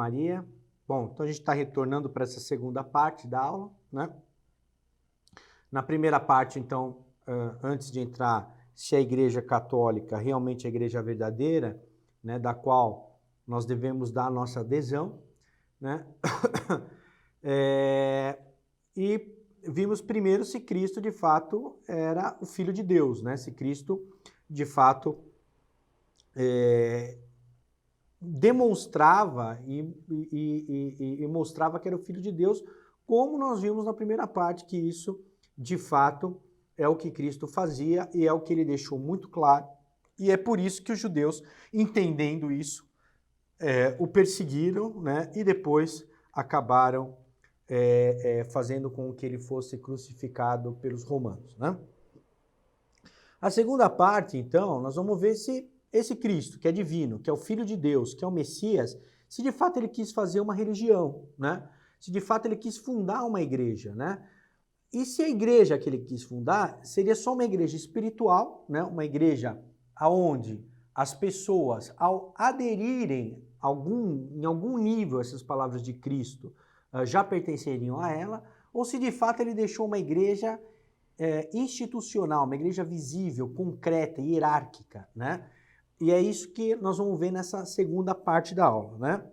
Maria. Bom, então a gente está retornando para essa segunda parte da aula, né? Na primeira parte, então, antes de entrar, se a Igreja Católica realmente é a Igreja verdadeira, né, da qual nós devemos dar a nossa adesão, né? E vimos primeiro se Cristo, de fato, era o Filho de Deus, né? Se Cristo, de fato, demonstrava e mostrava que era o Filho de Deus, como nós vimos na primeira parte, que isso, de fato, é o que Cristo fazia e é o que ele deixou muito claro. E é por isso que os judeus, entendendo isso, o perseguiram, né? E depois acabaram fazendo com que ele fosse crucificado pelos romanos, né? A segunda parte, então, nós vamos ver se esse Cristo, que é divino, que é o Filho de Deus, que é o Messias, se de fato ele quis fazer uma religião, né? Se de fato ele quis fundar uma igreja, né? E se a igreja que ele quis fundar seria só uma igreja espiritual, né? Uma igreja aonde as pessoas, ao aderirem em algum nível a essas palavras de Cristo, já pertenceriam a ela, ou se de fato ele deixou uma igreja institucional, uma igreja visível, concreta, hierárquica, né? E é isso que nós vamos ver nessa segunda parte da aula, né?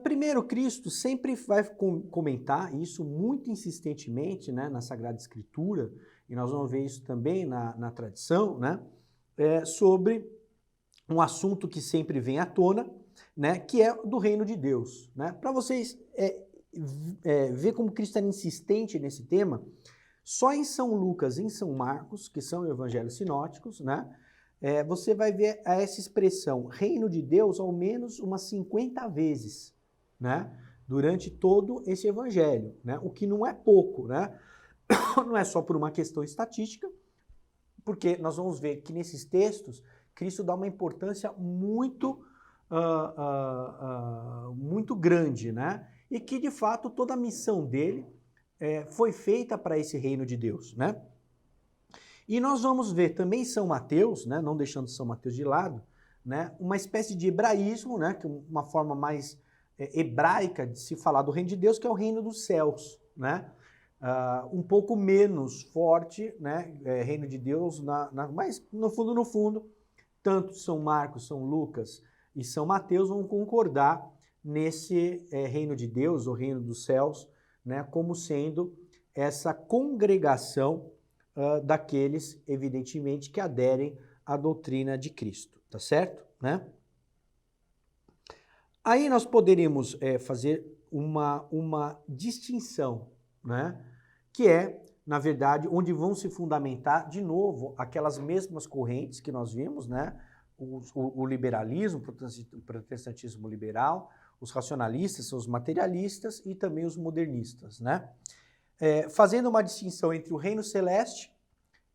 Primeiro, Cristo sempre vai comentar isso muito insistentemente, né, na Sagrada Escritura, e nós vamos ver isso também na tradição, né? Sobre um assunto que sempre vem à tona, né, que é do reino de Deus, né? Para vocês ver como Cristo era insistente nesse tema, só em São Lucas e em São Marcos, que são evangelhos sinóticos, né, você vai ver essa expressão reino de Deus ao menos umas 50 vezes, né, durante todo esse evangelho, né, o que não é pouco, né? Não é só por uma questão estatística, porque nós vamos ver que nesses textos Cristo dá uma importância muito muito grande, né? E que de fato toda a missão dele foi feita para esse reino de Deus, né? E nós vamos ver também em São Mateus, né, não deixando São Mateus de lado, né, uma espécie de hebraísmo, né, que é uma forma mais hebraica de se falar do reino de Deus, que é o reino dos céus, né? Um pouco menos forte, né, reino de Deus, mas no fundo, tanto São Marcos, São Lucas e São Mateus vão concordar nesse reino de Deus, o reino dos céus, né, como sendo essa congregação daqueles, evidentemente, que aderem à doutrina de Cristo, tá certo? Né? Aí nós poderíamos fazer uma distinção, né, que na verdade, onde vão se fundamentar, de novo, aquelas mesmas correntes que nós vimos, né, o liberalismo, o protestantismo liberal, os racionalistas, os materialistas e também os modernistas, né? Fazendo uma distinção entre o reino celeste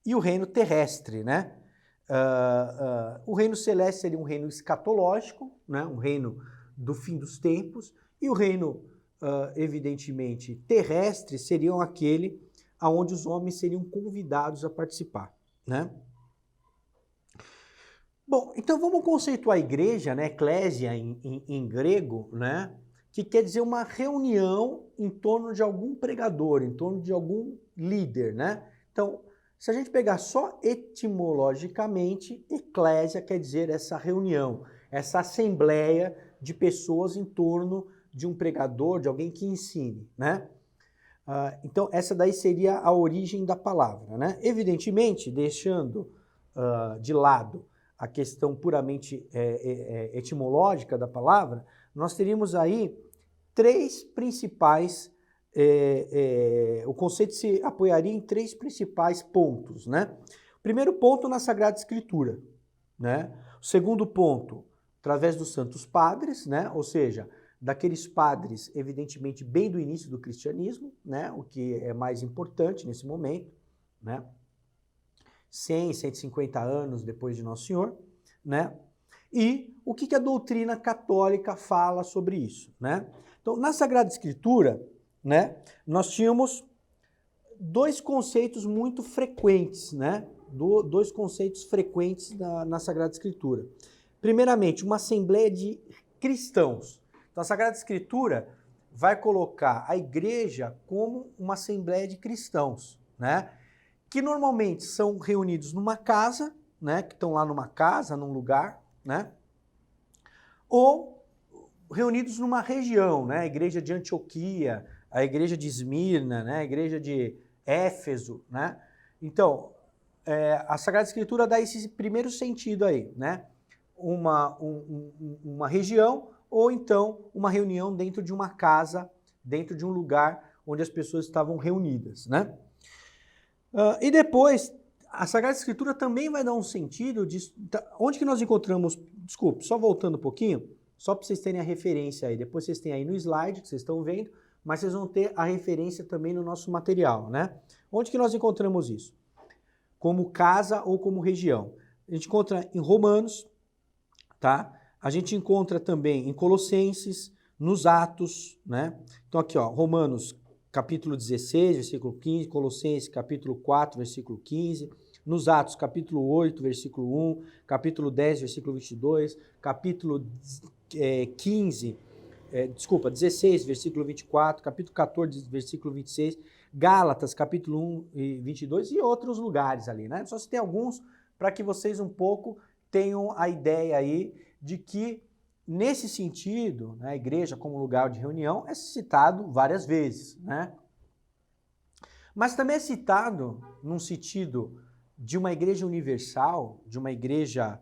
e o reino terrestre, né? O reino celeste seria um reino escatológico, né? Um reino do fim dos tempos, e o reino, evidentemente, terrestre seria aquele onde os homens seriam convidados a participar, né? Bom, então vamos conceituar a igreja, né, eclésia em grego, né, que quer dizer uma reunião em torno de algum pregador, em torno de algum líder, né? Então, se a gente pegar só etimologicamente, eclésia quer dizer essa reunião, essa assembleia de pessoas em torno de um pregador, de alguém que ensine, né? Então, essa daí seria a origem da palavra, né? Evidentemente, deixando de lado a questão puramente etimológica da palavra, nós teríamos aí três principais, o conceito se apoiaria em três principais pontos, né? O primeiro ponto na Sagrada Escritura, né? O segundo ponto, através dos santos padres, né? Ou seja, daqueles padres, evidentemente, bem do início do cristianismo, né? O que é mais importante nesse momento, né? 100, 150 anos depois de Nosso Senhor, né? E o que a doutrina católica fala sobre isso, né? Então, na Sagrada Escritura, né, nós tínhamos dois conceitos muito frequentes, né? Dois conceitos frequentes na Sagrada Escritura. Primeiramente, uma assembleia de cristãos. Então, Então a Sagrada Escritura vai colocar a igreja como uma assembleia de cristãos, né? Que normalmente são reunidos numa casa, né? Que estão lá numa casa, num lugar, né? Ou reunidos numa região, né? A igreja de Antioquia, a igreja de Esmirna, né? A igreja de Éfeso, né? Então, a Sagrada Escritura dá esse primeiro sentido aí, né? Uma região ou então uma reunião dentro de uma casa, dentro de um lugar onde as pessoas estavam reunidas, né? E depois, a Sagrada Escritura também vai dar um sentido de... Onde que nós encontramos... Desculpe, só voltando um pouquinho, só para vocês terem a referência aí. Depois vocês têm aí no slide, que vocês estão vendo, mas vocês vão ter a referência também no nosso material, né? Onde que nós encontramos isso? Como casa ou como região. A gente encontra em Romanos, tá? A gente encontra também em Colossenses, nos Atos, né? Então aqui, ó, Romanos capítulo 16, versículo 15, Colossenses capítulo 4, versículo 15, nos Atos capítulo 8, versículo 1, capítulo 10, versículo 22, capítulo 16, versículo 24, capítulo 14, versículo 26, Gálatas, capítulo 1 e 22 e outros lugares ali, né? Só se tem alguns para que vocês um pouco tenham a ideia aí de que, nesse sentido, né, a igreja como lugar de reunião é citado várias vezes, né? Mas também é citado num sentido de uma igreja universal, de uma igreja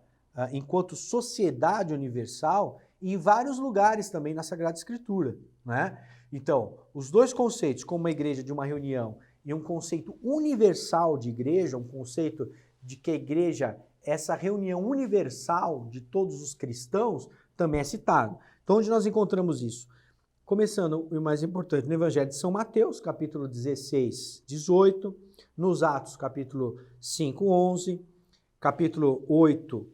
enquanto sociedade universal, em vários lugares também na Sagrada Escritura, né? Então, os dois conceitos, como uma igreja de uma reunião e um conceito universal de igreja, um conceito de que a igreja é essa reunião universal de todos os cristãos, também é citado. Então, onde nós encontramos isso? Começando, o mais importante, no Evangelho de São Mateus, capítulo 16, 18, nos Atos, capítulo 5, 11, capítulo 8,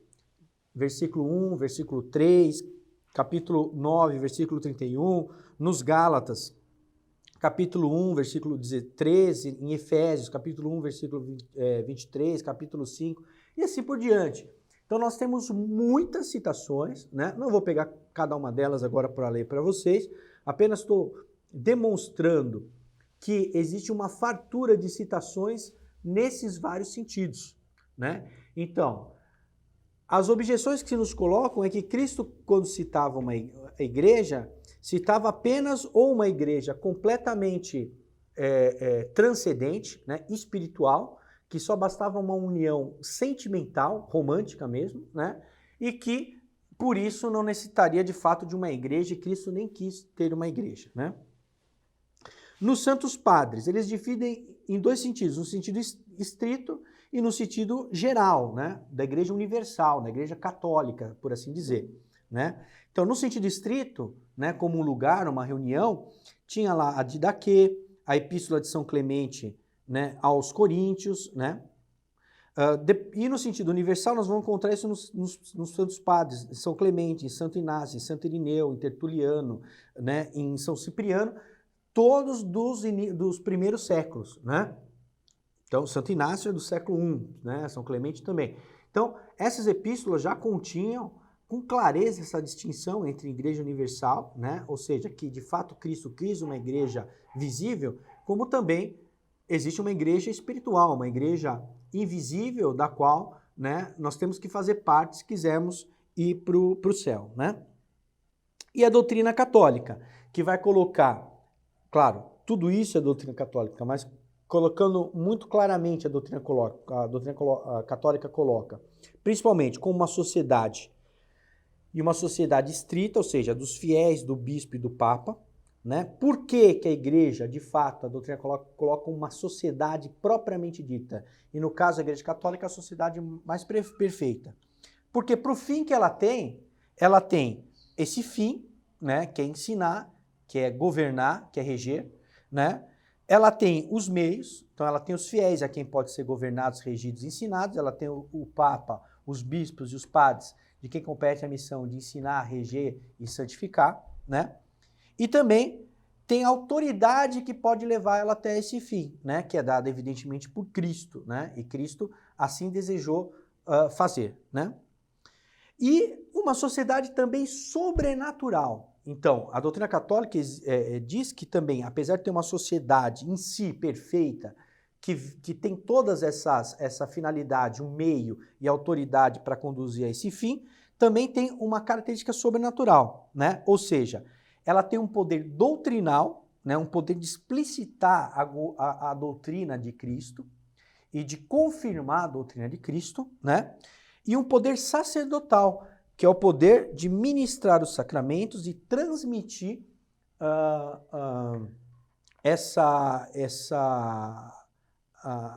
versículo 1, versículo 3, capítulo 9, versículo 31, nos Gálatas, capítulo 1, versículo 13, em Efésios, capítulo 1, versículo 23, capítulo 5, e assim por diante. Então nós temos muitas citações, né? Não vou pegar cada uma delas agora para ler para vocês, apenas estou demonstrando que existe uma fartura de citações nesses vários sentidos, né? Então, as objeções que se nos colocam é que Cristo, quando citava uma igreja, citava apenas ou uma igreja completamente transcendente, né, espiritual, que só bastava uma união sentimental, romântica mesmo, né, e que, por isso, não necessitaria de fato de uma igreja, e Cristo nem quis ter uma igreja, né. Nos Santos Padres, eles dividem em dois sentidos, no sentido estrito e no sentido geral, né, da igreja universal, da igreja católica, por assim dizer, né. Então, no sentido estrito, né, como um lugar, uma reunião, tinha lá a Didaquê, a Epístola de São Clemente, né, aos Coríntios, né, e no sentido universal nós vamos encontrar isso nos Santos Padres, em São Clemente, em Santo Inácio, em Santo Irineu, em Tertuliano, né, em São Cipriano, todos dos primeiros séculos, né? Então, Santo Inácio é do século I, né? São Clemente também. Então, essas epístolas já continham com clareza essa distinção entre igreja universal, né? Ou seja, que de fato Cristo quis uma igreja visível, como também existe uma igreja espiritual, uma igreja invisível, da qual, né, nós temos que fazer parte se quisermos ir para o céu, né? E a doutrina católica, que vai colocar, claro, tudo isso é doutrina católica, mas colocando muito claramente a doutrina católica coloca, principalmente como uma sociedade, e uma sociedade estrita, ou seja, dos fiéis, do bispo e do papa, né? Por que que a igreja, de fato, a doutrina coloca uma sociedade propriamente dita? E no caso da igreja católica, a sociedade mais perfeita. Porque para o fim que ela tem esse fim, né, que é ensinar, que é governar, que é reger, né? Ela tem os meios, então ela tem os fiéis a quem pode ser governados, regidos e ensinados, ela tem o Papa, os bispos e os padres, de quem compete a missão de ensinar, reger e santificar, né? E também tem a autoridade que pode levar ela até esse fim, né? Que é dada evidentemente por Cristo, né? E Cristo assim desejou fazer, né? E uma sociedade também sobrenatural. Então, a doutrina católica diz que também, apesar de ter uma sociedade em si perfeita, que tem todas essa finalidade, um meio e autoridade para conduzir a esse fim, também tem uma característica sobrenatural, né? Ou seja, ela tem um poder doutrinal, né? Um poder de explicitar a doutrina de Cristo e de confirmar a doutrina de Cristo, né? E um poder sacerdotal, que é o poder de ministrar os sacramentos e transmitir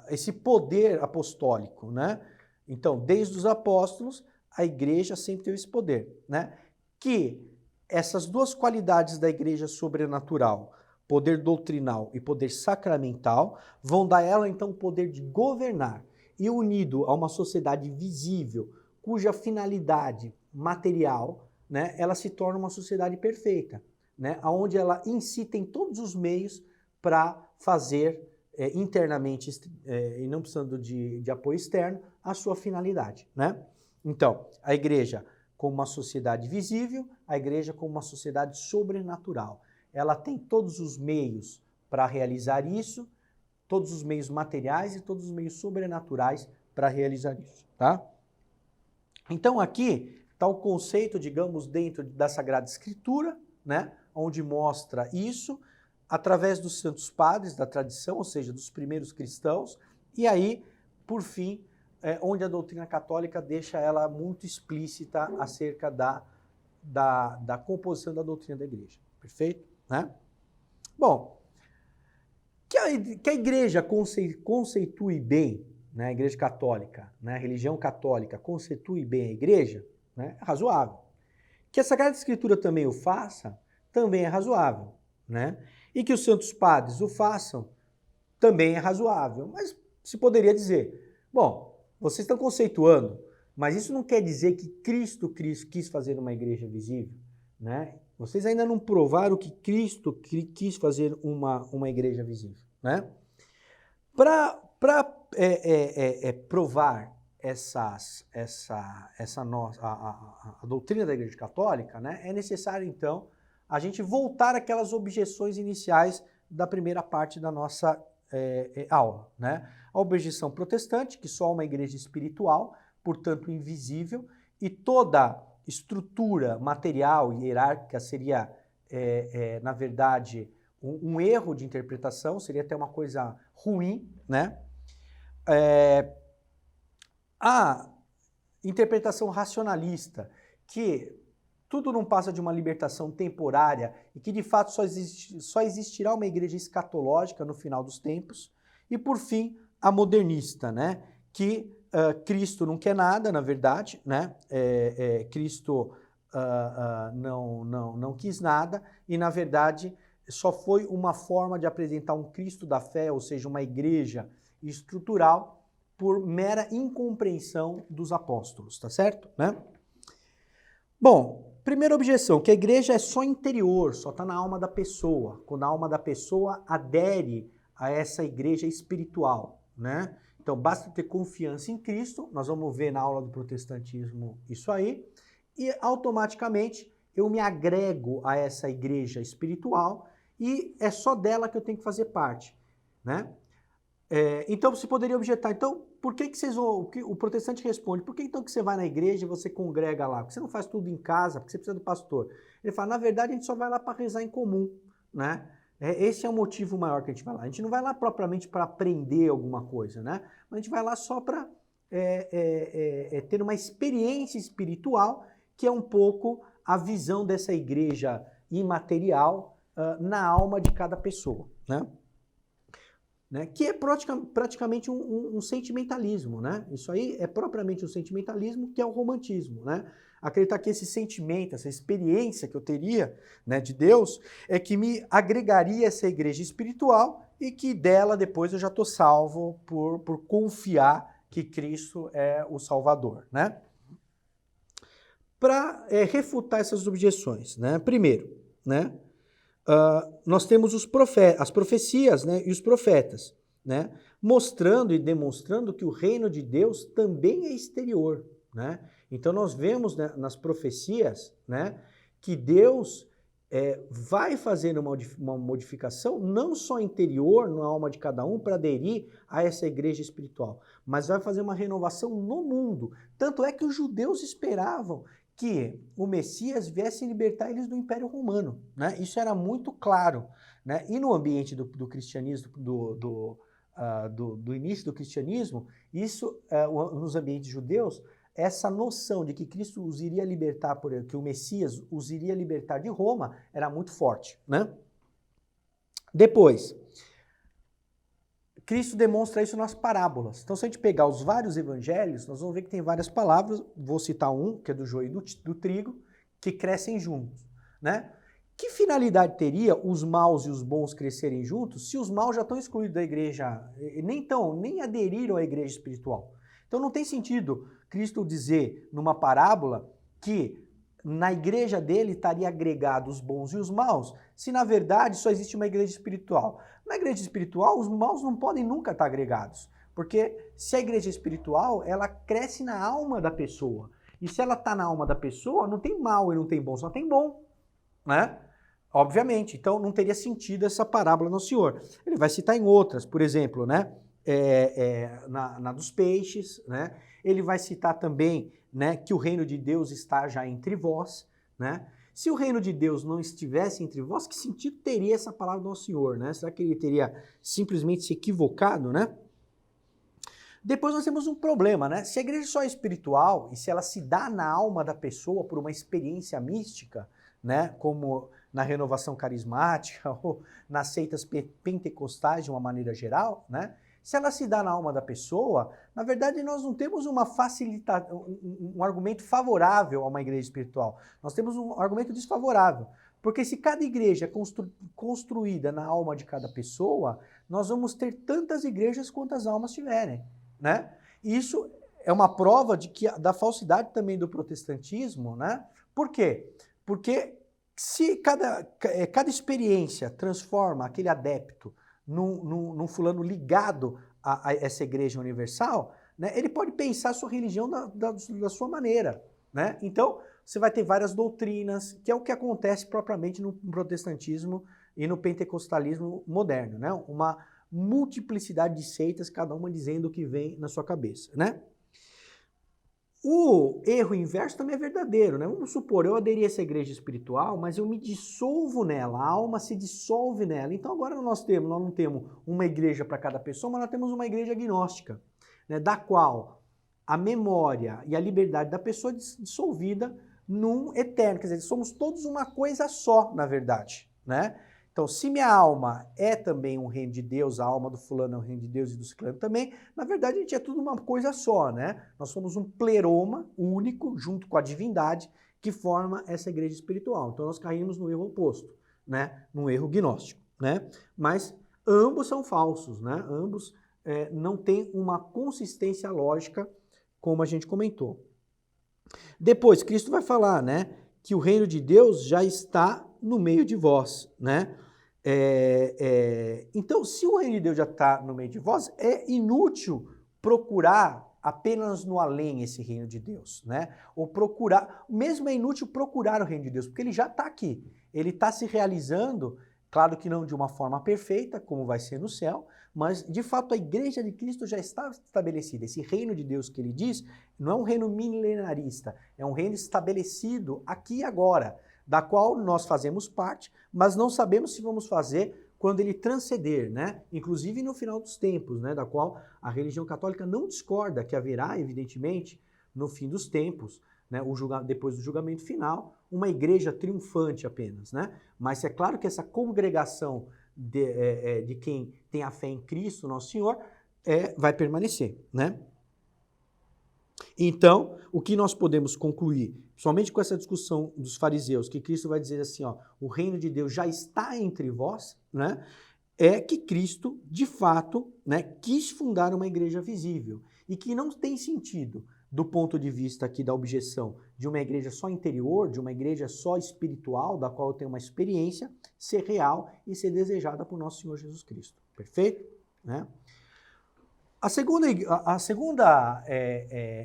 esse poder apostólico, né? Então, desde os apóstolos, a igreja sempre teve esse poder, né? Que essas duas qualidades da igreja sobrenatural, poder doutrinal e poder sacramental, vão dar a ela, então, o poder de governar. E unido a uma sociedade visível, cuja finalidade material, né, ela se torna uma sociedade perfeita, né? Onde ela em si tem todos os meios para fazer internamente, e não precisando de apoio externo, a sua finalidade, né? Então, a igreja como uma sociedade visível, a igreja como uma sociedade sobrenatural. Ela tem todos os meios para realizar isso, todos os meios materiais e todos os meios sobrenaturais para realizar isso, tá? Então, aqui está o conceito, digamos, dentro da Sagrada Escritura, né? Onde mostra isso, através dos santos padres da tradição, ou seja, dos primeiros cristãos, e aí, por fim, onde a doutrina católica deixa ela muito explícita acerca da composição da doutrina da igreja. Perfeito? Né? Bom, que a igreja conceitue bem, né, a igreja católica, né, a religião católica conceitue bem a igreja, né, é razoável. Que a Sagrada Escritura também o faça, também é razoável, né? E que os santos padres o façam, também é razoável. Mas se poderia dizer, bom, vocês estão conceituando, mas isso não quer dizer que Cristo quis fazer uma igreja visível, né? Vocês ainda não provaram que Cristo quis fazer uma igreja visível, né? Para provar a doutrina da Igreja Católica, né, é necessário, então, a gente voltar àquelas objeções iniciais da primeira parte da nossa aula, né? A objeção protestante, que só uma igreja espiritual, portanto invisível, e toda estrutura material e hierárquica seria, na verdade, um erro de interpretação, seria até uma coisa ruim, né? A interpretação racionalista, que tudo não passa de uma libertação temporária e que de fato só existirá uma igreja escatológica no final dos tempos. E por fim, a modernista, né? Que Cristo não quer nada, na verdade, né? Cristo não quis nada e, na verdade, só foi uma forma de apresentar um Cristo da fé, ou seja, uma igreja estrutural, por mera incompreensão dos apóstolos, tá certo? Né? Bom, primeira objeção, que a igreja é só interior, só está na alma da pessoa, quando a alma da pessoa adere a essa igreja espiritual, né? Então, basta ter confiança em Cristo, nós vamos ver na aula do protestantismo isso aí, e automaticamente eu me agrego a essa igreja espiritual e é só dela que eu tenho que fazer parte, né? Então você poderia objetar, então por que vocês vão, o protestante responde, por que então que você vai na igreja e você congrega lá? Porque você não faz tudo em casa, porque você precisa do pastor. Ele fala, na verdade a gente só vai lá para rezar em comum, né? Esse é o motivo maior que a gente vai lá. A gente não vai lá propriamente para aprender alguma coisa, né? Mas a gente vai lá só para ter uma experiência espiritual, que é um pouco a visão dessa igreja imaterial na alma de cada pessoa, né? Que é praticamente um sentimentalismo, né? Isso aí é propriamente um sentimentalismo, que é o romantismo, né? Acreditar que esse sentimento, essa experiência que eu teria, né, de Deus, é que me agregaria essa igreja espiritual e que dela depois eu já estou salvo por confiar que Cristo é o Salvador, né? Para refutar essas objeções, né? Primeiro, né? Nós temos as profecias, né, e os profetas, né, mostrando e demonstrando que o reino de Deus também é exterior, né? Então nós vemos, né, nas profecias, né, que Deus vai fazendo uma modificação não só interior na alma de cada um para aderir a essa igreja espiritual, mas vai fazer uma renovação no mundo. Tanto é que os judeus esperavam que o Messias viesse libertar eles do Império Romano, né? Isso era muito claro, né? E no ambiente do cristianismo, do início do cristianismo, isso, nos ambientes judeus, essa noção de que Cristo os iria libertar, que o Messias os iria libertar de Roma, era muito forte, né? Depois, Cristo demonstra isso nas parábolas. Então, se a gente pegar os vários evangelhos, nós vamos ver que tem várias palavras, vou citar um, que é do joio e do trigo, que crescem juntos, né? Que finalidade teria os maus e os bons crescerem juntos se os maus já estão excluídos da igreja, nem aderiram à igreja espiritual? Então não tem sentido Cristo dizer numa parábola que na igreja dele estaria agregado os bons e os maus, se na verdade só existe uma igreja espiritual. Na igreja espiritual, os maus não podem nunca estar agregados, porque se a igreja espiritual, ela cresce na alma da pessoa. E se ela está na alma da pessoa, não tem mal e não tem bom, só tem bom, né? Obviamente, então não teria sentido essa parábola no Senhor. Ele vai citar em outras, por exemplo, né? Na dos peixes, né? Ele vai citar também, né, que o reino de Deus está já entre vós, né? Se o reino de Deus não estivesse entre vós, que sentido teria essa palavra do nosso Senhor, né? Será que ele teria simplesmente se equivocado, né? Depois nós temos um problema, né? Se a igreja só é espiritual e se ela se dá na alma da pessoa por uma experiência mística, né, como na renovação carismática ou nas seitas pentecostais de uma maneira geral, né? Se ela se dá na alma da pessoa, na verdade nós não temos um argumento favorável a uma igreja espiritual. Nós temos um argumento desfavorável. Porque se cada igreja é construída na alma de cada pessoa, nós vamos ter tantas igrejas quantas almas tiverem, né? E isso é uma prova da falsidade também do protestantismo, né? Por quê? Porque se cada experiência transforma aquele adepto num fulano ligado a essa igreja universal, né, ele pode pensar a sua religião da sua maneira, né? Então, você vai ter várias doutrinas, que é o que acontece propriamente no protestantismo e no pentecostalismo moderno, né? Uma multiplicidade de seitas, cada uma dizendo o que vem na sua cabeça, né? O erro inverso também é verdadeiro, né? Vamos supor, eu aderi a essa igreja espiritual, mas eu me dissolvo nela, a alma se dissolve nela. Então agora nós não temos uma igreja para cada pessoa, mas nós temos uma igreja agnóstica, né? Da qual a memória e a liberdade da pessoa é dissolvida num eterno. Quer dizer, somos todos uma coisa só, na verdade, né? Então, se minha alma é também um reino de Deus, a alma do fulano é um reino de Deus e do ciclano também, na verdade a gente é tudo uma coisa só, né? Nós somos um pleroma único, junto com a divindade, que forma essa igreja espiritual. Então nós caímos no erro oposto, né? No erro gnóstico, né? Mas ambos são falsos, né? Ambos não têm uma consistência lógica, como a gente comentou. Depois, Cristo vai falar, né? Que o reino de Deus já está no meio de vós, né? Então, se o reino de Deus já está no meio de vós, é inútil procurar apenas no além esse reino de Deus, né? Ou procurar, mesmo é inútil procurar o reino de Deus, porque ele já está aqui. Ele está se realizando, claro que não de uma forma perfeita, como vai ser no céu, mas de fato a igreja de Cristo já está estabelecida. Esse reino de Deus que ele diz não é um reino milenarista, é um reino estabelecido aqui e agora, da qual nós fazemos parte, mas não sabemos se vamos fazer quando ele transcender, né? Inclusive no final dos tempos, né? Da qual a religião católica não discorda que haverá, evidentemente, no fim dos tempos, né? Depois do julgamento final, uma igreja triunfante apenas, né? Mas é claro que essa congregação de quem tem a fé em Cristo, nosso Senhor, vai permanecer, né? Então, o que nós podemos concluir, somente com essa discussão dos fariseus, que Cristo vai dizer assim, ó, o reino de Deus já está entre vós, né? É que Cristo, de fato, né, quis fundar uma igreja visível e que não tem sentido, do ponto de vista aqui da objeção de uma igreja só interior, de uma igreja só espiritual, da qual eu tenho uma experiência, ser real e ser desejada por nosso Senhor Jesus Cristo. Perfeito? Né? A segunda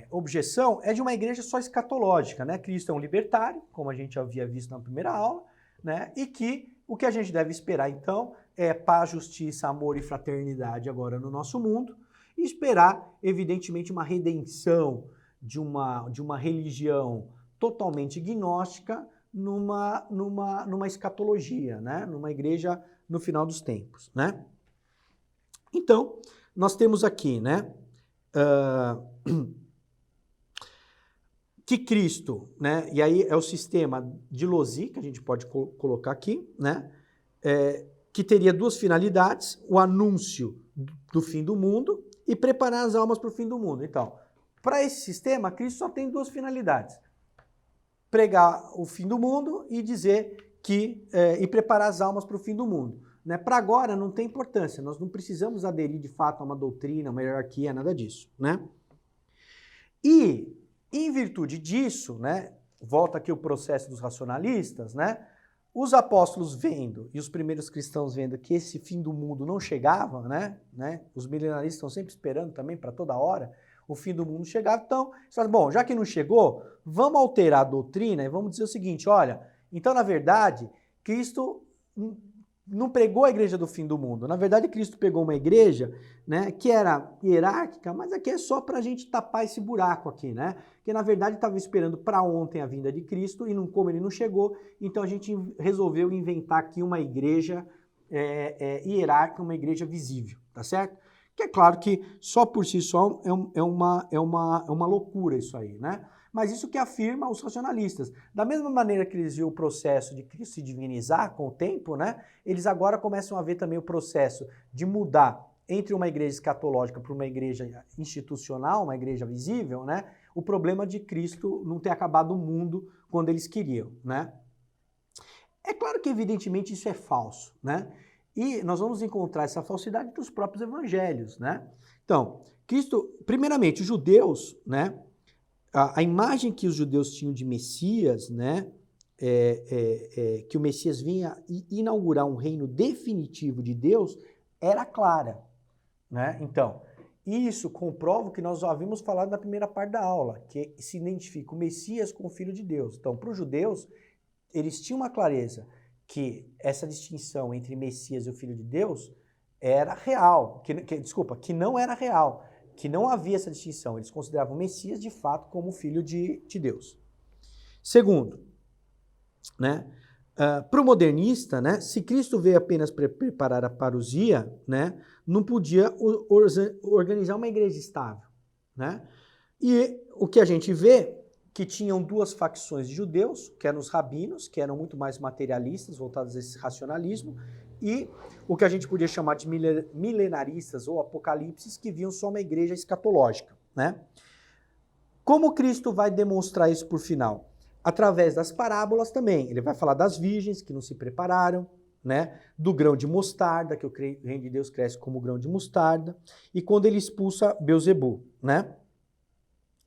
objeção é de uma igreja só escatológica, né? Cristo é um libertário, como a gente havia visto na primeira aula, né? E que o que a gente deve esperar, então, é paz, justiça, amor e fraternidade agora no nosso mundo, e esperar, evidentemente, uma redenção de uma religião totalmente gnóstica numa escatologia, né? Numa igreja no final dos tempos, né? Então, nós temos aqui, né? Que Cristo, né? E aí é o sistema de Lozi, que a gente pode colocar aqui, né? Que teria duas finalidades: o anúncio do fim do mundo e preparar as almas para o fim do mundo. Então, para esse sistema, Cristo só tem duas finalidades: pregar o fim do mundo e dizer que e preparar as almas para o fim do mundo. Né? Para agora não tem importância, nós não precisamos aderir de fato a uma doutrina, uma hierarquia, nada disso. Né? E, em virtude disso, né, volta aqui o processo dos racionalistas, né, os apóstolos vendo e os primeiros cristãos vendo que esse fim do mundo não chegava, né, os milenaristas estão sempre esperando também para toda hora, o fim do mundo chegava, então, bom, já que não chegou, vamos alterar a doutrina e vamos dizer o seguinte, olha, então, na verdade, Cristo não pregou a igreja do fim do mundo. Na verdade, Cristo pegou uma igreja, né, que era hierárquica, mas aqui é só para a gente tapar esse buraco aqui, né? Que na verdade estava esperando para ontem a vinda de Cristo e como ele não chegou, então a gente resolveu inventar aqui uma igreja hierárquica, uma igreja visível, tá certo? Que é claro que só por si só é uma loucura isso aí, né? Mas isso que afirma os racionalistas. Da mesma maneira que eles viram o processo de Cristo se divinizar com o tempo, né, eles agora começam a ver também o processo de mudar entre uma igreja escatológica para uma igreja institucional, uma igreja visível, né, o problema de Cristo não ter acabado o mundo quando eles queriam. Né? É claro que, evidentemente, isso é falso. Né? E nós vamos encontrar essa falsidade dos próprios evangelhos. Né? Então, Cristo, primeiramente, os judeus, né, a imagem que os judeus tinham de Messias, né, que o Messias vinha inaugurar um reino definitivo de Deus, era clara. Né? Então, isso comprova o que nós já havíamos falado na primeira parte da aula, que se identifica o Messias com o Filho de Deus. Então, para os judeus, eles tinham uma clareza que essa distinção entre Messias e o Filho de Deus era real, que não era real, que não havia essa distinção. Eles consideravam o Messias, de fato, como filho de Deus. Segundo, né, para o modernista, né, se Cristo veio apenas preparar a parousia, né, não podia organizar uma igreja estável. Né? E o que a gente vê, que tinham duas facções de judeus, que eram os rabinos, que eram muito mais materialistas, voltados a esse racionalismo, e o que a gente podia chamar de milenaristas ou apocalipses, que viam só uma igreja escatológica. Né? Como Cristo vai demonstrar isso por final? Através das parábolas também. Ele vai falar das virgens que não se prepararam, né? Do grão de mostarda, que o reino de Deus cresce como o grão de mostarda, e quando ele expulsa Belzebu. Né?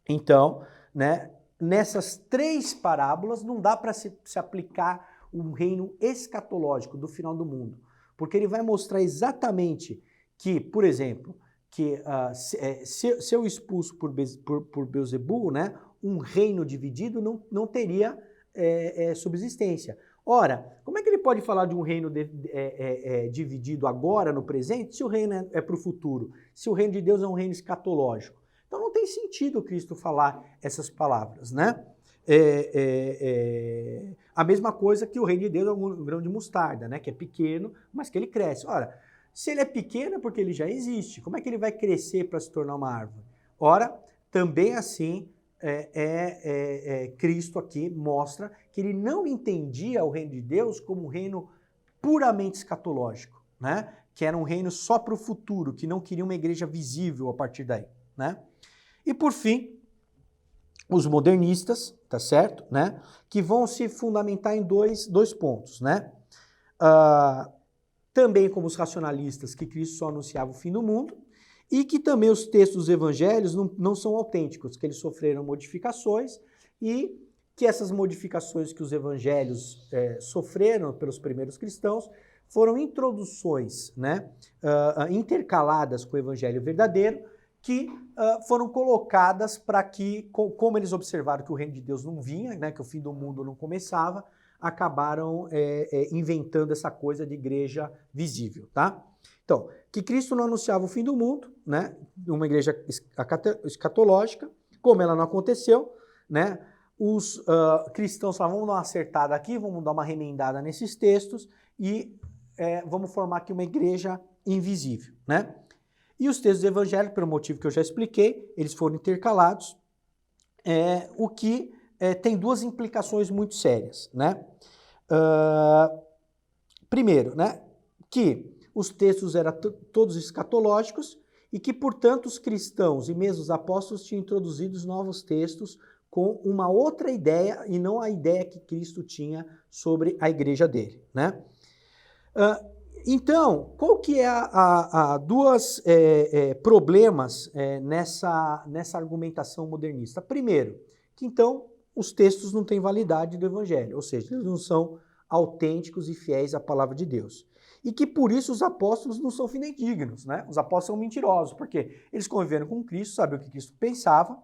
Então, né, nessas três parábolas não dá para se aplicar um reino escatológico do final do mundo, porque ele vai mostrar exatamente que, por exemplo, que se eu expulso por Belzebu, né, um reino dividido não teria subsistência. Ora, como é que ele pode falar de um reino dividido agora, no presente, se o reino é para o futuro? Se o reino de Deus é um reino escatológico? Então não tem sentido Cristo falar essas palavras, né? A mesma coisa que o reino de Deus é um grão de mostarda, né? Que é pequeno, mas que ele cresce. Ora, se ele é pequeno é porque ele já existe. Como é que ele vai crescer para se tornar uma árvore? Ora, também assim, Cristo aqui mostra que ele não entendia o reino de Deus como um reino puramente escatológico, né? Que era um reino só para o futuro, que não queria uma igreja visível a partir daí, né? E por fim, os modernistas, tá certo, né? Que vão se fundamentar em dois pontos, né? Também como os racionalistas, que Cristo só anunciava o fim do mundo, e que também os textos dos evangelhos não são autênticos, que eles sofreram modificações e que essas modificações que os evangelhos sofreram pelos primeiros cristãos foram introduções, né, intercaladas com o evangelho verdadeiro, que foram colocadas para que, como eles observaram que o reino de Deus não vinha, né, que o fim do mundo não começava, acabaram inventando essa coisa de igreja visível, tá? Então, que Cristo não anunciava o fim do mundo, né? Uma igreja escatológica, como ela não aconteceu, né? Os cristãos falavam, vamos dar uma acertada aqui, vamos dar uma remendada nesses textos e vamos formar aqui uma igreja invisível, né? E os textos evangélicos, pelo motivo que eu já expliquei, eles foram intercalados, o que tem duas implicações muito sérias, né? Primeiro, né, que os textos eram todos escatológicos e que, portanto, os cristãos e mesmo os apóstolos tinham introduzido os novos textos com uma outra ideia e não a ideia que Cristo tinha sobre a igreja dele, né? Então, qual que é dois problemas nessa argumentação modernista? Primeiro, que então os textos não têm validade do evangelho, ou seja, eles não são autênticos e fiéis à palavra de Deus. E que por isso os apóstolos não são fidedignos, né? Os apóstolos são mentirosos, porque eles conviveram com Cristo, sabiam o que Cristo pensava,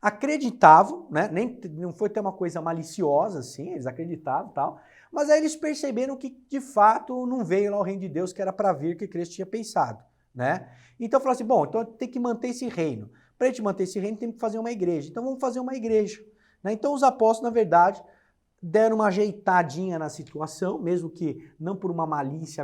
acreditavam, né? Não foi ter uma coisa maliciosa assim, eles acreditavam e tal, mas aí eles perceberam que de fato não veio lá o reino de Deus que era para vir, que Cristo tinha pensado, né? Então falaram assim, bom, então tem que manter esse reino. Para a gente manter esse reino tem que fazer uma igreja, então vamos fazer uma igreja, né? Então os apóstolos, na verdade, deram uma ajeitadinha na situação, mesmo que não por uma malícia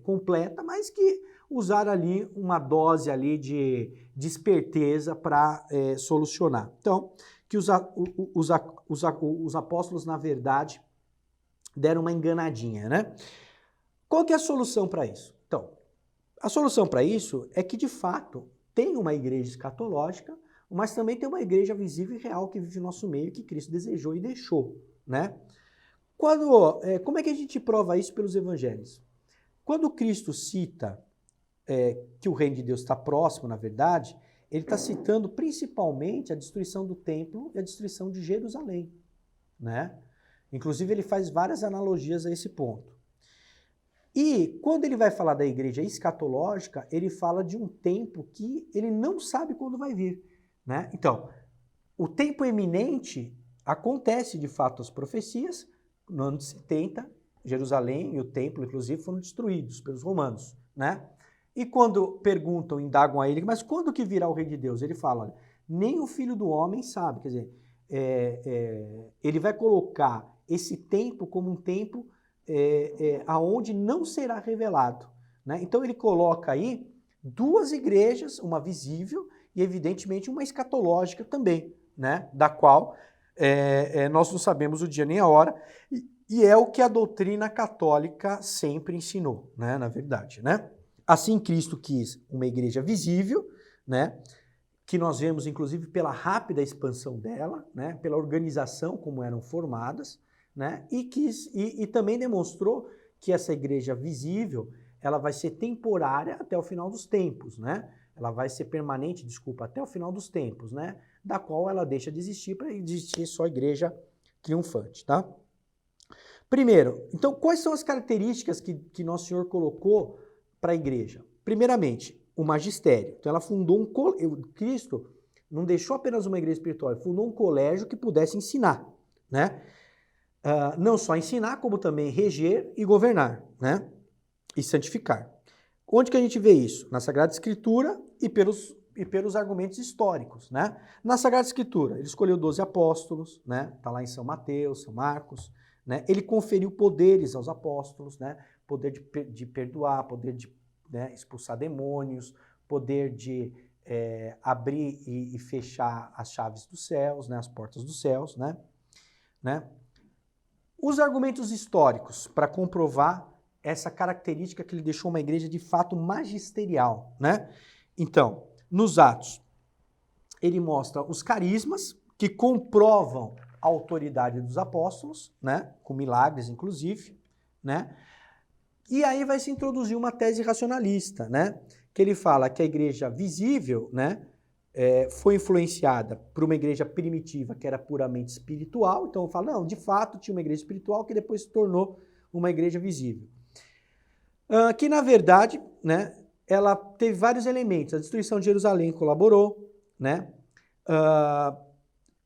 completa, mas que usaram ali uma dose ali de esperteza para solucionar. Então, que os apóstolos, na verdade, deram uma enganadinha, né? Qual que é a solução para isso? Então, a solução para isso é que, de fato, tem uma igreja escatológica, mas também tem uma igreja visível e real que vive no nosso meio, que Cristo desejou e deixou, né? Como é que a gente prova isso pelos evangelhos? Quando Cristo cita que o reino de Deus está próximo, na verdade, ele está citando principalmente a destruição do templo e a destruição de Jerusalém, né? Inclusive, ele faz várias analogias a esse ponto. E quando ele vai falar da igreja escatológica, ele fala de um tempo que ele não sabe quando vai vir, né? Então, o tempo eminente acontece de fato as profecias. No ano de 70, Jerusalém e o templo, inclusive, foram destruídos pelos romanos, né? E quando perguntam, indagam a ele, mas quando que virá o reino de Deus? Ele fala, olha, nem o filho do homem sabe, quer dizer, ele vai colocar esse tempo como um tempo aonde não será revelado, né? Então ele coloca aí duas igrejas, uma visível e evidentemente uma escatológica também, né? Da qual nós não sabemos o dia nem a hora, e é o que a doutrina católica sempre ensinou, né? Na verdade, né? Assim Cristo quis uma igreja visível, né? Que nós vemos inclusive pela rápida expansão dela, né? Pela organização como eram formadas, né? E também demonstrou que essa igreja visível, ela vai ser temporária até o final dos tempos, né? Ela vai ser permanente, até o final dos tempos, né? Da qual ela deixa de existir para existir só a igreja triunfante, tá? Primeiro, então, quais são as características que Nosso Senhor colocou para a igreja? Primeiramente, o magistério. Então, ela fundou Cristo não deixou apenas uma igreja espiritual, ele fundou um colégio que pudesse ensinar, né? Não só ensinar, como também reger e governar, né? E santificar. Onde que a gente vê isso? Na Sagrada Escritura e pelos argumentos históricos, né? Na Sagrada Escritura, ele escolheu 12 apóstolos, né? Tá lá em São Mateus, São Marcos, né? Ele conferiu poderes aos apóstolos, né? Poder de perdoar, poder de expulsar demônios, poder de abrir e fechar as chaves dos céus, né? As portas dos céus, né? Os argumentos históricos para comprovar essa característica que ele deixou uma igreja de fato magisterial, né? Então, nos Atos, ele mostra os carismas que comprovam a autoridade dos apóstolos, né? Com milagres, inclusive, né? E aí vai se introduzir uma tese racionalista, né? Que ele fala que a igreja visível, né? Foi influenciada por uma igreja primitiva que era puramente espiritual. Então, eu falo, não, de fato tinha uma igreja espiritual que depois se tornou uma igreja visível. Que, na verdade, né, ela teve vários elementos. A destruição de Jerusalém colaborou, né?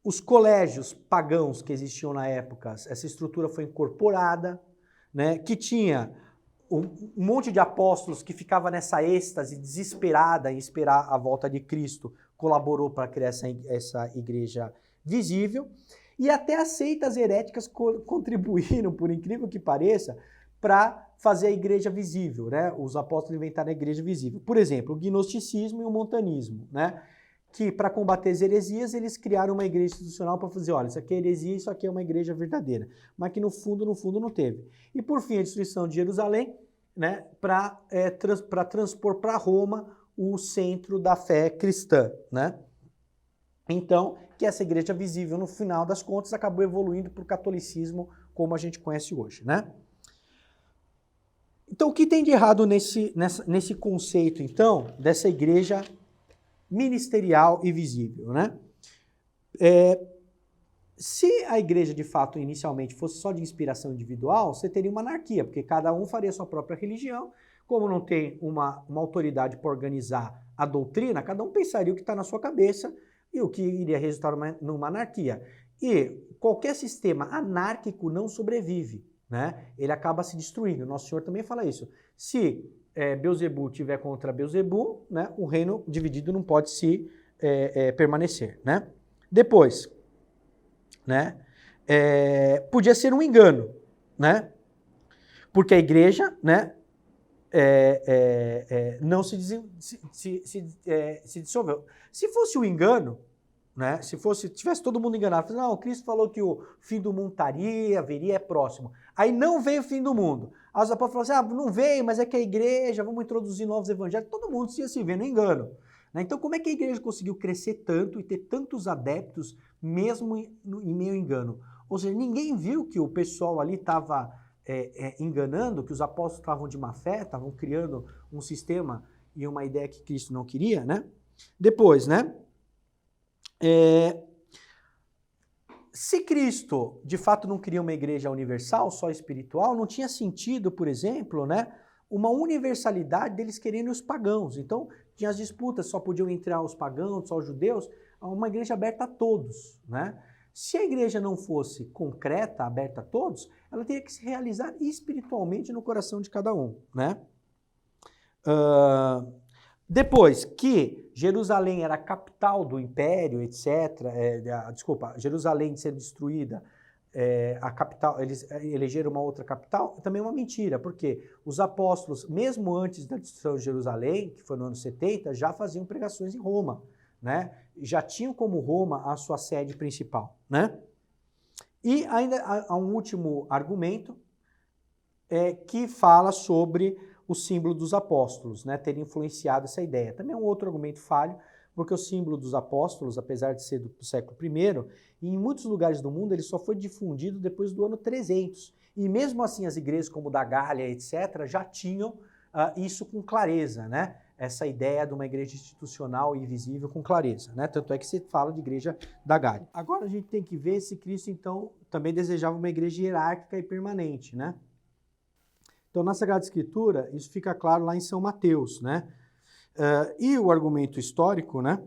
os colégios pagãos que existiam na época, essa estrutura foi incorporada, né, que tinha um monte de apóstolos que ficava nessa êxtase desesperada em esperar a volta de Cristo, colaborou para criar essa igreja visível, e até as seitas heréticas contribuíram, por incrível que pareça, para fazer a igreja visível, né? Os apóstolos inventaram a igreja visível. Por exemplo, o gnosticismo e o montanismo, né? Que para combater as heresias, eles criaram uma igreja institucional para fazer, olha, isso aqui é heresia, isso aqui é uma igreja verdadeira. Mas que no fundo não teve. E por fim, a destruição de Jerusalém, né, para transpor para Roma o centro da fé cristã, né? Então, que essa igreja visível, no final das contas, acabou evoluindo para o catolicismo como a gente conhece hoje, né? Então, o que tem de errado nesse conceito, então, dessa igreja ministerial e visível, né? Se a igreja, de fato, inicialmente fosse só de inspiração individual, você teria uma anarquia, porque cada um faria sua própria religião. Como não tem uma autoridade para organizar a doutrina, cada um pensaria o que está na sua cabeça e o que iria resultar numa anarquia. E qualquer sistema anárquico não sobrevive, né? Ele acaba se destruindo. Nosso Senhor também fala isso. Se Beelzebul tiver contra Beelzebul, né, o reino dividido não pode se permanecer, né? Depois, né, podia ser um engano, né? Porque a igreja, né, não se dissolveu. Se fosse um engano, né, se tivesse todo mundo enganado, não, Cristo falou que o fim do mundo haveria, é próximo. Aí não veio o fim do mundo. Aí os apóstolos falaram assim, não veio, mas é que a igreja, vamos introduzir novos evangelhos, todo mundo ia se ver no engano. Né? Então como é que a igreja conseguiu crescer tanto e ter tantos adeptos, mesmo em meio ao engano? Ou seja, ninguém viu que o pessoal ali estava enganando, que os apóstolos estavam de má fé, estavam criando um sistema e uma ideia que Cristo não queria, né? Depois, né? Se Cristo, de fato, não queria uma igreja universal, só espiritual, não tinha sentido, por exemplo, né, uma universalidade deles querendo os pagãos. Então, tinha as disputas, só podiam entrar os pagãos, só os judeus, uma igreja aberta a todos, né? Se a igreja não fosse concreta, aberta a todos, ela teria que se realizar espiritualmente no coração de cada um, né? Depois que Jerusalém era a capital do império, etc., Jerusalém sendo destruída, a capital, eles elegeram uma outra capital, também é uma mentira, porque os apóstolos, mesmo antes da destruição de Jerusalém, que foi no ano 70, já faziam pregações em Roma, né? Já tinham como Roma a sua sede principal, né? E ainda há um último argumento que fala sobre o símbolo dos apóstolos, né, ter influenciado essa ideia. Também é um outro argumento falho, porque o símbolo dos apóstolos, apesar de ser do século I, em muitos lugares do mundo ele só foi difundido depois do ano 300. E mesmo assim as igrejas como da Gália, etc., já tinham isso com clareza, né? Essa ideia de uma igreja institucional e visível com clareza, né? Tanto é que se fala de igreja da Gália. Agora a gente tem que ver se Cristo, então, também desejava uma igreja hierárquica e permanente, né? Então, na Sagrada Escritura, isso fica claro lá em São Mateus, né? E o argumento histórico, né?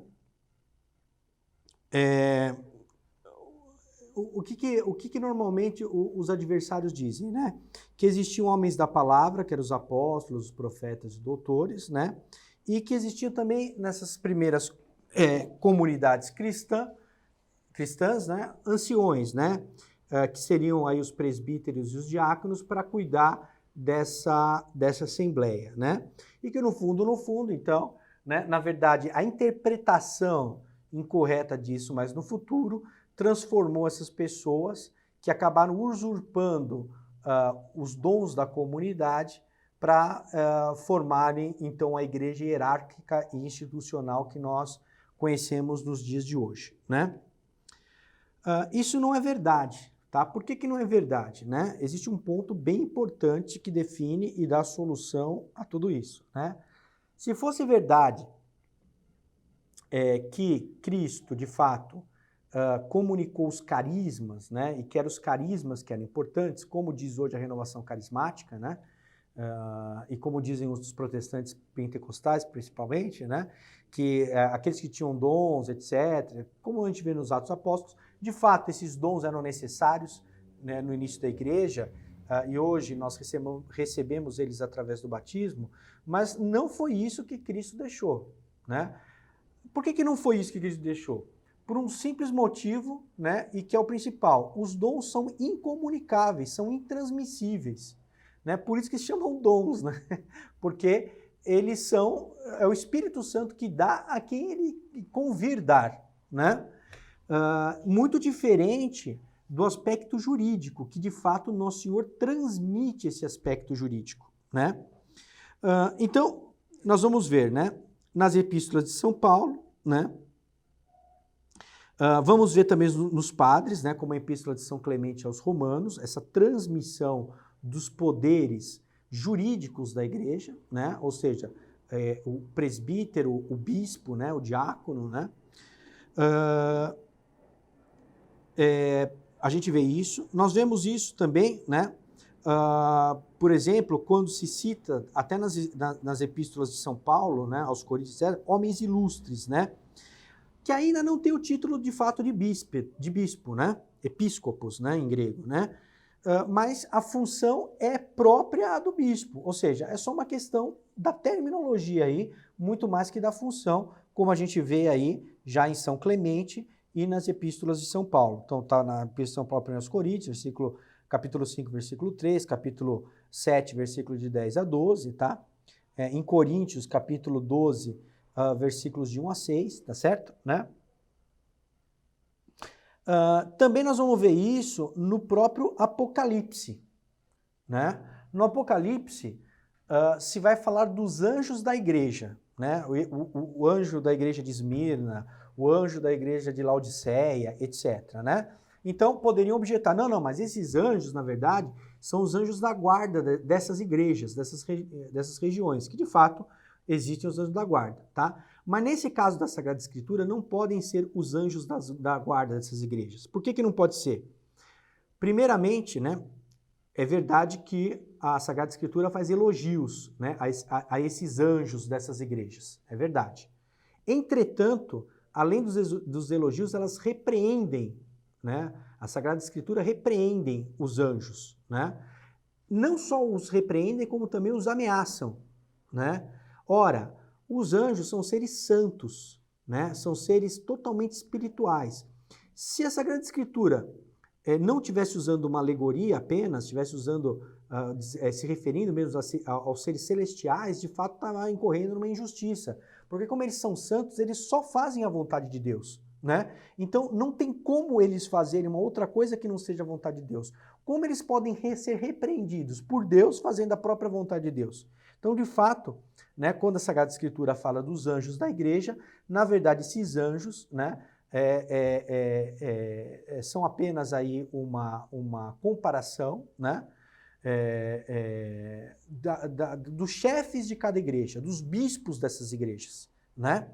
O que normalmente os adversários dizem, né? Que existiam homens da palavra, que eram os apóstolos, os profetas e doutores, né? E que existiam também nessas primeiras comunidades cristãs, né? Anciões, né? Que seriam aí os presbíteros e os diáconos para cuidar dessa assembleia, né? E que no fundo, então, né, na verdade, a interpretação incorreta disso, mas no futuro, transformou essas pessoas que acabaram usurpando os dons da comunidade para formarem, então, a igreja hierárquica e institucional que nós conhecemos nos dias de hoje, né? Isso não é verdade. Tá? Por que não é verdade? Né? Existe um ponto bem importante que define e dá solução a tudo isso. Né? Se fosse verdade que Cristo, de fato, comunicou os carismas, né? E que eram os carismas que eram importantes, como diz hoje a renovação carismática, né? E como dizem os protestantes pentecostais, principalmente, né? Que aqueles que tinham dons, etc., como a gente vê nos Atos Apóstolos, De fato, esses dons eram necessários, né, no início da igreja, e hoje nós recebemos eles através do batismo, mas não foi isso que Cristo deixou, né? Por que não foi isso que Cristo deixou? Por um simples motivo, né, e que é o principal: os dons são incomunicáveis, são intransmissíveis, né? Por isso que se chamam dons, né? Porque eles são, é o Espírito Santo que dá a quem ele convir dar, né? Muito diferente do aspecto jurídico, que de fato Nosso Senhor transmite esse aspecto jurídico, né? Então, nós vamos ver, né, nas epístolas de São Paulo, né? Vamos ver também nos padres, né, como a epístola de São Clemente aos Romanos, essa transmissão dos poderes jurídicos da igreja, né? Ou seja, o presbítero, o bispo, né, o diácono, né? A gente vê isso. Nós vemos isso também, né? Por exemplo, quando se cita, até nas epístolas de São Paulo, né, aos Coríntios, homens ilustres, né? Que ainda não tem o título de fato de bispo, né? Episcopos, né, em grego, né? Mas a função é própria do bispo, ou seja, é só uma questão da terminologia aí, muito mais que da função, como a gente vê aí já em São Clemente e nas epístolas de São Paulo. Então tá na epístola de São Paulo para os Coríntios, capítulo 5, versículo 3, capítulo 7, versículo de 10 a 12, tá? Em Coríntios, capítulo 12, versículos de 1 a 6, tá certo? Né? Também nós vamos ver isso no próprio Apocalipse, né? No Apocalipse se vai falar dos anjos da igreja, né? O anjo da igreja de Esmirna, o anjo da igreja de Laodiceia, etc, né? Então poderiam objetar, não, mas esses anjos, na verdade, são os anjos da guarda dessas igrejas, dessas regiões, que de fato existem os anjos da guarda, tá? Mas nesse caso da Sagrada Escritura, não podem ser os anjos da guarda dessas igrejas. Por que não pode ser? Primeiramente, né, é verdade que a Sagrada Escritura faz elogios, né, a esses anjos dessas igrejas. É verdade. Entretanto, além dos elogios, elas repreendem, né? A Sagrada Escritura repreendem os anjos, né? Não só os repreendem, como também os ameaçam, né? Ora, os anjos são seres santos, né? São seres totalmente espirituais. Se a Sagrada Escritura não estivesse usando uma alegoria apenas, estivesse usando, se referindo mesmo aos seres celestiais, de fato estava incorrendo numa injustiça. Porque como eles são santos, eles só fazem a vontade de Deus, né? Então não tem como eles fazerem uma outra coisa que não seja a vontade de Deus. Como eles podem ser repreendidos por Deus fazendo a própria vontade de Deus? Então, de fato, né, quando a Sagrada Escritura fala dos anjos da igreja, na verdade esses anjos, né, são apenas aí uma comparação, né, dos chefes de cada igreja, dos bispos dessas igrejas, né?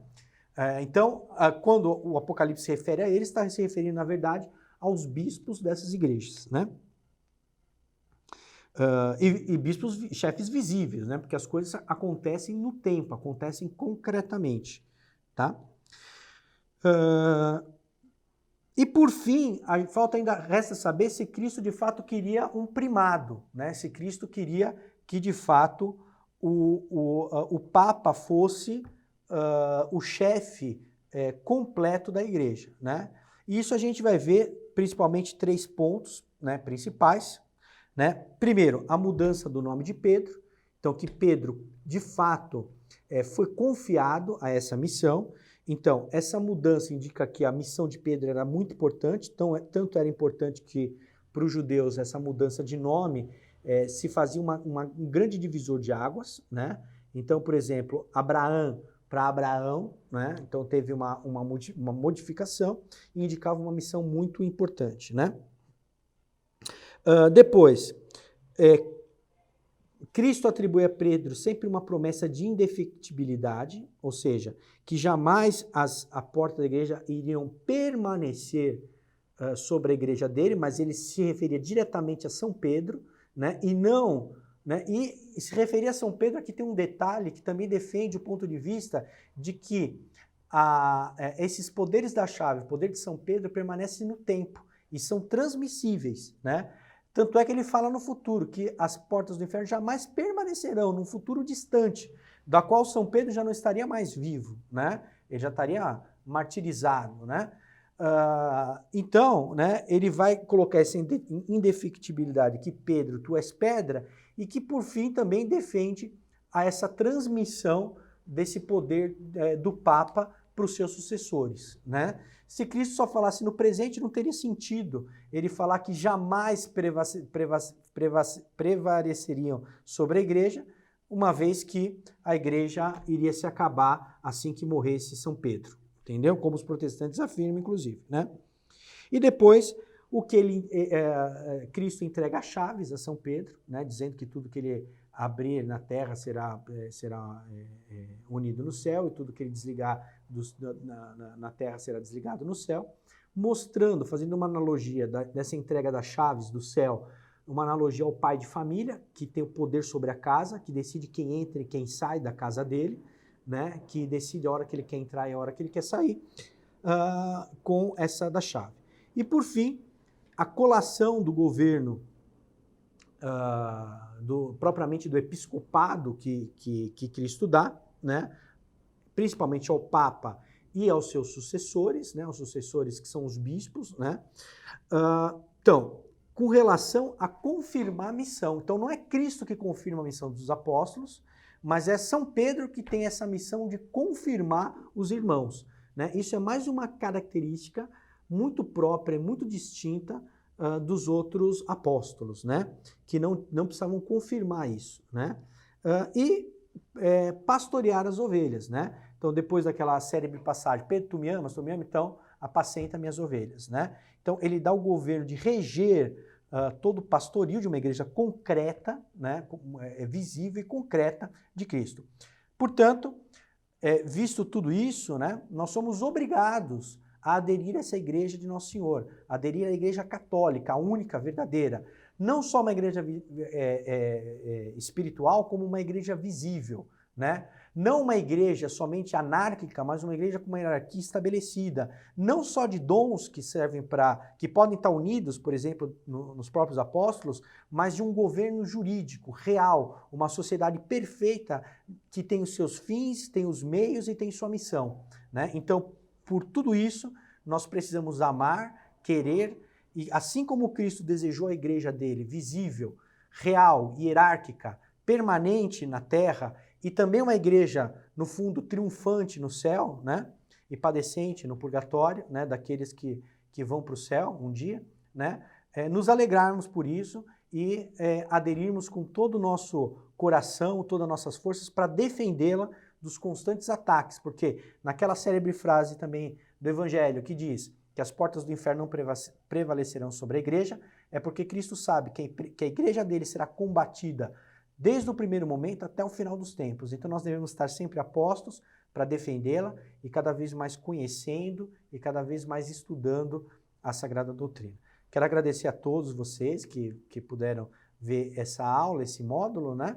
Então, quando o Apocalipse se refere a eles, está se referindo, na verdade, aos bispos dessas igrejas, né? E bispos, chefes visíveis, né? Porque as coisas acontecem no tempo, acontecem concretamente, tá? E por fim, resta saber se Cristo de fato queria um primado, né? Se Cristo queria que de fato o Papa fosse o chefe completo da igreja, né? E isso a gente vai ver principalmente 3 pontos, né, principais, né? Primeiro, a mudança do nome de Pedro, então que Pedro de fato foi confiado a essa missão. Então, essa mudança indica que a missão de Pedro era muito importante, tanto era importante que, para os judeus, essa mudança de nome se fazia um grande divisor de águas, né? Então, por exemplo, Abraão para Abraão, né? Então teve uma modificação e indicava uma missão muito importante, né? Depois, Cristo atribui a Pedro sempre uma promessa de indefectibilidade, ou seja, que jamais a porta da igreja iriam permanecer sobre a igreja dele, mas ele se referia diretamente a São Pedro, né? E não, né? E se referir a São Pedro, aqui tem um detalhe que também defende o ponto de vista de que esses poderes da chave, o poder de São Pedro, permanecem no tempo e são transmissíveis, né? Tanto é que ele fala no futuro que as portas do inferno jamais permanecerão num futuro distante, da qual São Pedro já não estaria mais vivo, né? Ele já estaria martirizado, né? Então, né, ele vai colocar essa indefectibilidade que Pedro, tu és pedra, e que por fim também defende a essa transmissão desse poder do Papa para os seus sucessores, né? Se Cristo só falasse no presente, não teria sentido ele falar que jamais prevaleceriam sobre a igreja, uma vez que a igreja iria se acabar assim que morresse São Pedro, entendeu? Como os protestantes afirmam, inclusive, né? E depois, o que Cristo entrega as chaves a São Pedro, né? Dizendo que tudo que ele abrir na terra será unido no céu, e tudo que ele desligar na terra será desligado no céu, mostrando, fazendo uma analogia dessa entrega das chaves do céu, uma analogia ao pai de família, que tem o poder sobre a casa, que decide quem entra e quem sai da casa dele, né? Que decide a hora que ele quer entrar e a hora que ele quer sair, com essa da chave. E por fim, a colação do governo propriamente do episcopado que Cristo dá, né? Principalmente ao Papa e aos seus sucessores, né? Os sucessores que são os bispos, né? Então, com relação a confirmar a missão. Então, não é Cristo que confirma a missão dos apóstolos, mas é São Pedro que tem essa missão de confirmar os irmãos, né? Isso é mais uma característica muito própria, muito distinta dos outros apóstolos, né? Que não precisavam confirmar isso, né? Pastorear as ovelhas, né? Então, depois daquela célebre passagem, Pedro, tu me amas, então apacenta minhas ovelhas, né? Então, ele dá o governo de reger todo o pastoril de uma igreja concreta, né? Visível e concreta de Cristo. Portanto, visto tudo isso, né? Nós somos obrigados a aderir a essa igreja de Nosso Senhor, aderir à igreja católica, a única, verdadeira. Não só uma igreja espiritual, como uma igreja visível, né? Não uma igreja somente anárquica, mas uma igreja com uma hierarquia estabelecida. Não só de dons que servem que podem estar unidos, por exemplo, nos próprios apóstolos, mas de um governo jurídico, real, uma sociedade perfeita que tem os seus fins, tem os meios e tem sua missão, né? Então, por tudo isso, nós precisamos amar, querer, e assim como Cristo desejou a igreja dele visível, real, hierárquica, permanente na terra, e também uma igreja, no fundo, triunfante no céu, né? E padecente no purgatório, né? Daqueles que vão para o céu um dia, né? Nos alegrarmos por isso e aderirmos com todo o nosso coração, todas as nossas forças para defendê-la dos constantes ataques, porque naquela célebre frase também do Evangelho que diz que as portas do inferno não prevalecerão sobre a igreja, é porque Cristo sabe que a igreja dele será combatida desde o primeiro momento até o final dos tempos. Então nós devemos estar sempre a postos para defendê-la e cada vez mais conhecendo e cada vez mais estudando a Sagrada Doutrina. Quero agradecer a todos vocês que puderam ver essa aula, esse módulo, né?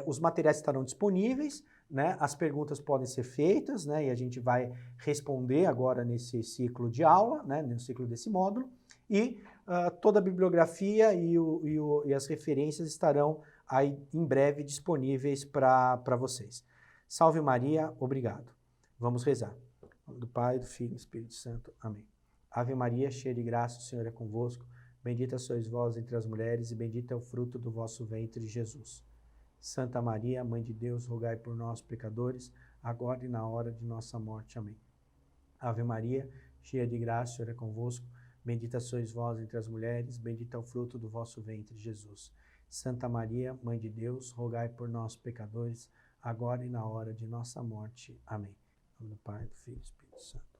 Os materiais estarão disponíveis, né? As perguntas podem ser feitas, né? E a gente vai responder agora nesse ciclo de aula, né? No ciclo desse módulo. E toda a bibliografia e as referências estarão aí em breve disponíveis para vocês. Salve Maria, obrigado. Vamos rezar. Em nome do Pai, do Filho e do Espírito Santo. Amém. Ave Maria, cheia de graça, o Senhor é convosco. Bendita sois vós entre as mulheres e bendito é o fruto do vosso ventre, Jesus. Santa Maria, Mãe de Deus, rogai por nós, pecadores, agora e na hora de nossa morte. Amém. Ave Maria, cheia de graça, o Senhor é convosco. Bendita sois vós entre as mulheres, bendito é o fruto do vosso ventre, Jesus. Santa Maria, Mãe de Deus, rogai por nós, pecadores, agora e na hora de nossa morte. Amém. Em nome do Pai, do Filho e do Espírito Santo.